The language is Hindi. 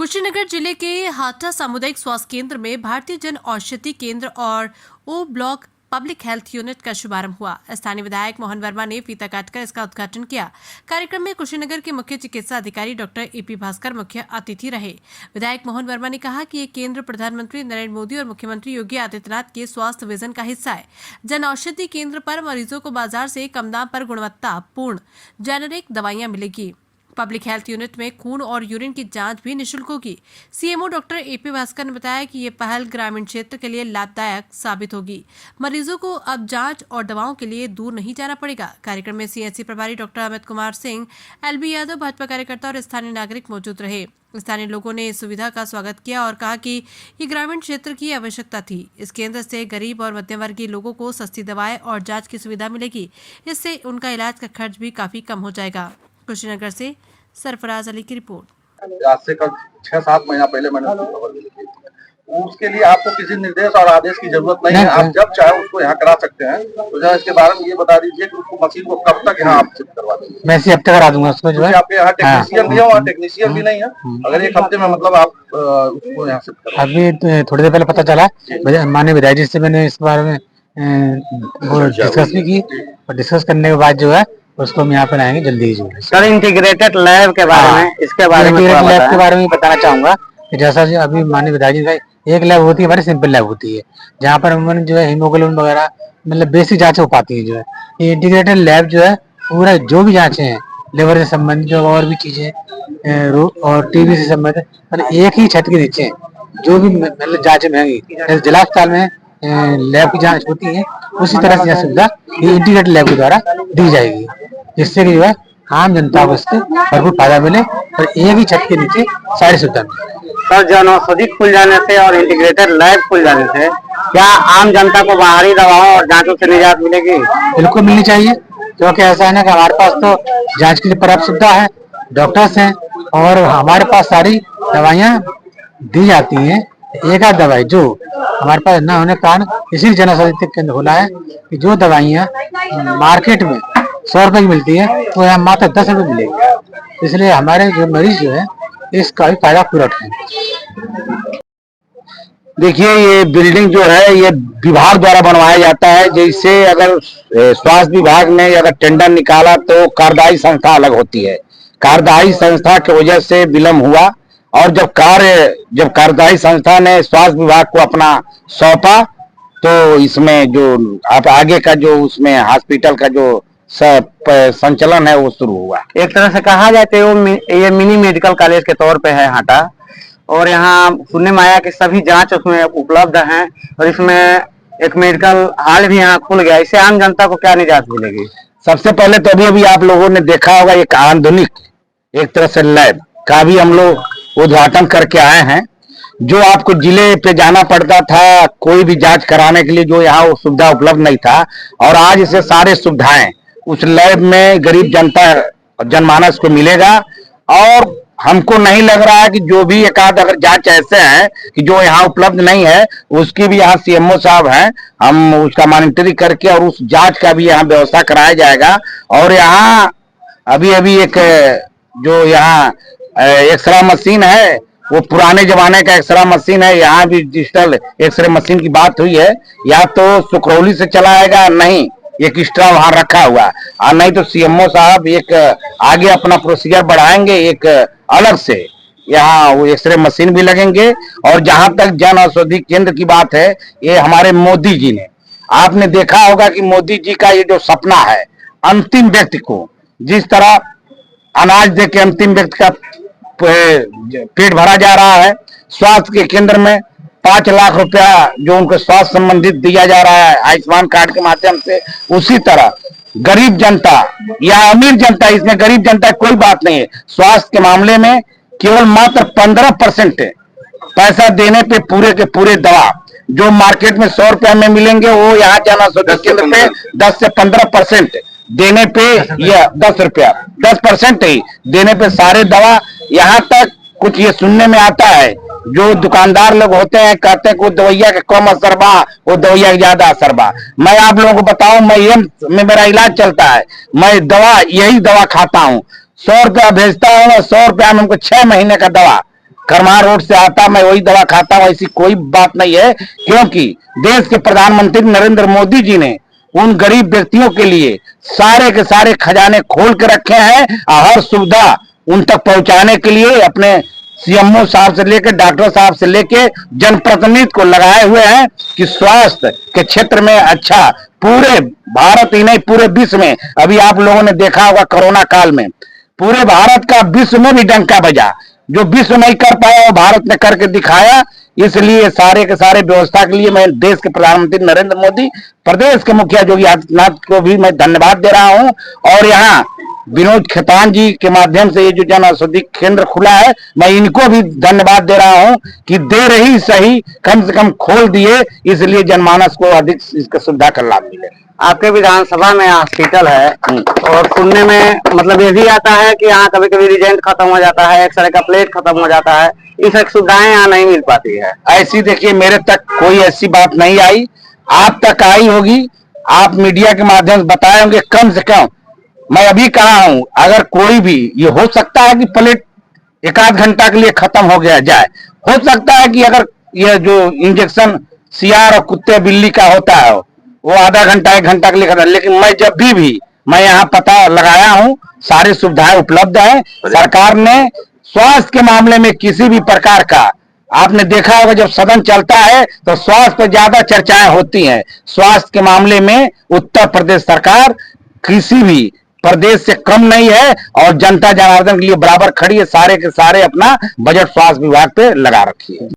कुशीनगर जिले के हाटा सामुदायिक स्वास्थ्य केंद्र में भारतीय जन औषधि केंद्र और ओ ब्लॉक पब्लिक हेल्थ यूनिट का शुभारंभ हुआ। स्थानीय विधायक मोहन वर्मा ने फीता काटकर इसका उद्घाटन किया। कार्यक्रम में कुशीनगर के मुख्य चिकित्सा अधिकारी डॉक्टर एपी भास्कर मुख्य अतिथि रहे। विधायक मोहन वर्मा ने कहा कि ये केंद्र प्रधानमंत्री नरेंद्र मोदी और मुख्यमंत्री योगी आदित्यनाथ के स्वास्थ्य विजन का हिस्सा है। जन औषधि केंद्र पर मरीजों को बाजार से कम दाम पर गुणवत्तापूर्ण जेनेरिक दवाइयां मिलेगी। पब्लिक हेल्थ यूनिट में खून और यूरिन की जांच भी निःशुल्क होगी। सीएमओ डॉक्टर एपी भास्कर ने बताया कि ये पहल ग्रामीण क्षेत्र के लिए लाभदायक साबित होगी। मरीजों को अब जांच और दवाओं के लिए दूर नहीं जाना पड़ेगा। कार्यक्रम में सीएचसी प्रभारी डॉक्टर अमित कुमार सिंह, एलबी यादव, भाजपा कार्यकर्ता और स्थानीय नागरिक मौजूद रहे। स्थानीय लोगों ने इस सुविधा का स्वागत किया और कहा कि ये ग्रामीण क्षेत्र की आवश्यकता थी। इस केंद्र से गरीब और मध्यम वर्गीय लोगों को सस्ती दवाएं और जांच की सुविधा मिलेगी। इससे उनका इलाज का खर्च भी काफी कम हो जाएगा। कुशीनगर से सरफराज अली की रिपोर्ट। आज से कल 6-7 महीना पहले मैंने उसकी खबर मिली थी। उसके लिए आपको किसी निर्देश और आदेश की जरूरत नहीं है। आप जब चाहे उसको यहाँ करा सकते हैं। तो जरा इसके बारे में ये बता दीजिए कि उसको मशीन को कब तक यहाँ आप शिफ्ट करवा देंगे? मैं इसी हफ्ते करा दूंगा उसको। जो है आपके यहाँ टेक्नीशियन भी है, वहाँ टेक्नीशियन भी नहीं है। अगर एक हफ्ते में मतलब आप उसको यहाँ शिफ्ट करवा। अभी थोड़ी देर पहले पता चला, माननीय विधायक जी से मैंने इस बारे में डिस्कस भी की और डिस्कस करने के बाद जो है उसको हम यहाँ पे आएंगे जल्दी ही। जो सर, इंटीग्रेटेड लैब के बारे में, इसके बारे में लैब के बारे में बताना चाहूंगा कि जैसा जो अभी माननीय विधायक जी का एक लैब होती है, हमारी सिंपल लैब होती है, जहाँ पर हम जो है हीमोग्लोबिन वगैरह मतलब बेसिक जांच हो पाती है। जो है ये इंटीग्रेटेड लैब जो है पूरा जो भी जांचें हैं लिवर से संबंधित जो और भी चीजें और टीबी से संबंधित मतलब एक ही छत के नीचे जो भी मतलब जांचें महंगी जैसे जिला अस्पताल में लैब की जांच होती है, उसी तरह से यह सुविधा इंटीग्रेटेड लैब के द्वारा दी जाएगी, जिससे कि जो है आम जनता को इससे भरपूर फायदा मिले और एक ही छत के नीचे सारी सुविधा मिले। सर, जन औषधि खुल जाने से और इंटीग्रेटेड लैब खुल जाने से क्या आम जनता को बाहरी दवाओं और जांचों से निजात मिलेगी? बिल्कुल मिलनी चाहिए, क्योंकि ऐसा है ना कि हमारे पास तो जांच की पर्याप्त सुविधा है, डॉक्टर्स हैं और हमारे पास सारी दवाइयाँ दी जाती हैं। एक आध दवाई जो हमारे पास न होने के कारण इसी जन औषधि केंद्र खोला है कि जो दवाइयाँ मार्केट में 100 रुपए की मिलती है तो यहाँ मात्र 10 रुपए मिलेगी। इसलिए हमारे जो मरीज जो है इसका भी फायदा पूरा उठाएंगे। देखिए, ये बिल्डिंग जो है ये विभाग द्वारा बनवाया जाता है। जैसे अगर स्वास्थ्य विभाग ने अगर टेंडर निकाला तो कार्यदायी संस्था अलग होती है। कार्यदायी संस्था की वजह से विलम्ब हुआ और जब कार्यदायी संस्था ने स्वास्थ्य विभाग को अपना सौंपा तो इसमें जो आप आगे का जो उसमें हॉस्पिटल का जो संचालन है वो शुरू हुआ। एक तरह से कहा जाए तो ये मिनी मेडिकल कॉलेज के तौर पे है हाटा, और यहाँ सुनने में आया कि सभी जांच उसमें उपलब्ध हैं और इसमें एक मेडिकल हॉल भी यहाँ खुल गया। इससे आम जनता को क्या निजात मिलेगी? सबसे पहले तो अभी आप लोगों ने देखा होगा एक आधुनिक एक तरह से लैब का भी हम लोग उद्घाटन करके आए हैं। जो आपको जिले पे जाना पड़ता था कोई भी जांच कराने के लिए, जो यहाँ सुविधा उपलब्ध नहीं था, और आज इसे सारे सुविधाएं उस लैब में गरीब जनता जनमानस को मिलेगा। और हमको नहीं लग रहा है कि जो भी एक आध अगर जांच ऐसे हैं कि जो यहाँ उपलब्ध नहीं है, उसकी भी यहाँ सीएमओ साहब हैं, हम उसका मॉनिटरिंग करके और उस जांच का भी यहाँ व्यवस्था कराया जाएगा। और यहाँ अभी एक जो यहाँ एक्सरे मशीन है वो पुराने जमाने का एक्सरे मशीन है, यहाँ भी डिजिटल एक्सरे मशीन की बात हुई है। या तो सुकरौली से चलाएगा, नहीं एक एक्स्ट्रा वहां रखा हुआ, और नहीं तो सीएमओ साहब एक आगे अपना प्रोसीजर बढ़ाएंगे, एक अलग से यहाँ वो एक्सरे मशीन भी लगेंगे। और जहां तक जन औषधि केंद्र की बात है, ये हमारे मोदी जी ने, आपने देखा होगा कि मोदी जी का ये जो सपना है अंतिम व्यक्ति को जिस तरह अनाज दे के अंतिम व्यक्ति का पेट भरा जा रहा है, स्वास्थ्य के केंद्र में 5 लाख रुपया जो उनको स्वास्थ्य संबंधित दिया जा रहा है आयुष्मान कार्ड के माध्यम से, उसी तरह गरीब जनता या अमीर जनता, इसमें गरीब जनता कोई बात नहीं है। स्वास्थ्य के मामले में केवल मात्र 15% पैसा देने पे पूरे के पूरे दवा जो मार्केट में 100 रुपया में मिलेंगे वो यहाँ जन औषधि केंद्र पे 10 से 15% देने पे, या 10 रुपया 10% ही देने पे सारे दवा। यहाँ तक कुछ ये सुनने में आता है जो दुकानदार लोग होते हैं कहते हैं कि वो दवाइया का कम असर बा, वो दवाइया का ज्यादा असर बा। मैं आप लोगों को बताऊं, मैं एम्स में मेरा इलाज चलता है, मैं यही दवा खाता हूं, 100 रुपया भेजता हूँ, 100 रुपया में हमको 6 महीने का दवा करमार रोड से आता, मैं वही दवा खाता हूं, ऐसी कोई बात नहीं है। क्योंकि देश के प्रधानमंत्री नरेंद्र मोदी जी ने उन गरीब व्यक्तियों के लिए सारे के सारे खजाने खोल के रखे हैं और हर सुविधा उन तक पहुंचाने के लिए अपने सीएमओ साहब से लेकर डॉक्टर साहब से लेकर जनप्रतिनिधि को लगाए हुए हैं कि स्वास्थ्य के क्षेत्र में अच्छा पूरे भारत ही नहीं पूरे विश्व में, अभी आप लोगों ने देखा होगा कोरोना काल में पूरे भारत का विश्व में भी डंका बजा, जो विश्व नहीं कर पाया वो भारत ने करके दिखाया। इसलिए सारे के सारे व्यवस्था के लिए मैं देश के प्रधानमंत्री नरेंद्र मोदी, प्रदेश के मुखिया योगी आदित्यनाथ को भी मैं धन्यवाद दे रहा हूं। और यहाँ विनोद खेतान जी के माध्यम से ये जो जन औषधि केंद्र खुला है, मैं इनको भी धन्यवाद दे रहा हूं कि दे रही सही कम से कम खोल दिए, इसलिए जनमानस को अधिक इसका सुविधा का लाभ मिले। आपके विधानसभा में हॉस्पिटल है और सुनने में मतलब ये भी आता है कि यहाँ कभी कभी रिजेंट खत्म हो जाता है, एक्सरे का प्लेट खत्म हो जाता है, ये सब सुविधाएं यहाँ नहीं मिल पाती है। ऐसी देखिए मेरे तक कोई ऐसी बात नहीं आई, आप तक आई होगी, आप मीडिया के माध्यम से बताए होंगे। कम से कम मैं अभी कहा हूं, अगर कोई भी ये हो सकता है कि प्लेट एक आध घंटा के लिए खत्म हो गया जाए, हो सकता है कि अगर ये जो इंजेक्शन सियार और कुत्ते बिल्ली का होता है वो आधा घंटा एक घंटा के लिए खत्म, लेकिन मैं जब भी मैं यहाँ पता लगाया हूं, सारी सुविधाएं उपलब्ध है। सरकार ने स्वास्थ्य के मामले में किसी भी प्रकार का, आपने देखा होगा जब सदन चलता है तो स्वास्थ्य पर ज्यादा चर्चाएं होती हैं। स्वास्थ्य के मामले में उत्तर प्रदेश सरकार किसी भी प्रदेश से कम नहीं है और जनता जनार्दन के लिए बराबर खड़ी है। सारे के सारे अपना बजट स्वास्थ्य विभाग पे लगा रखी है।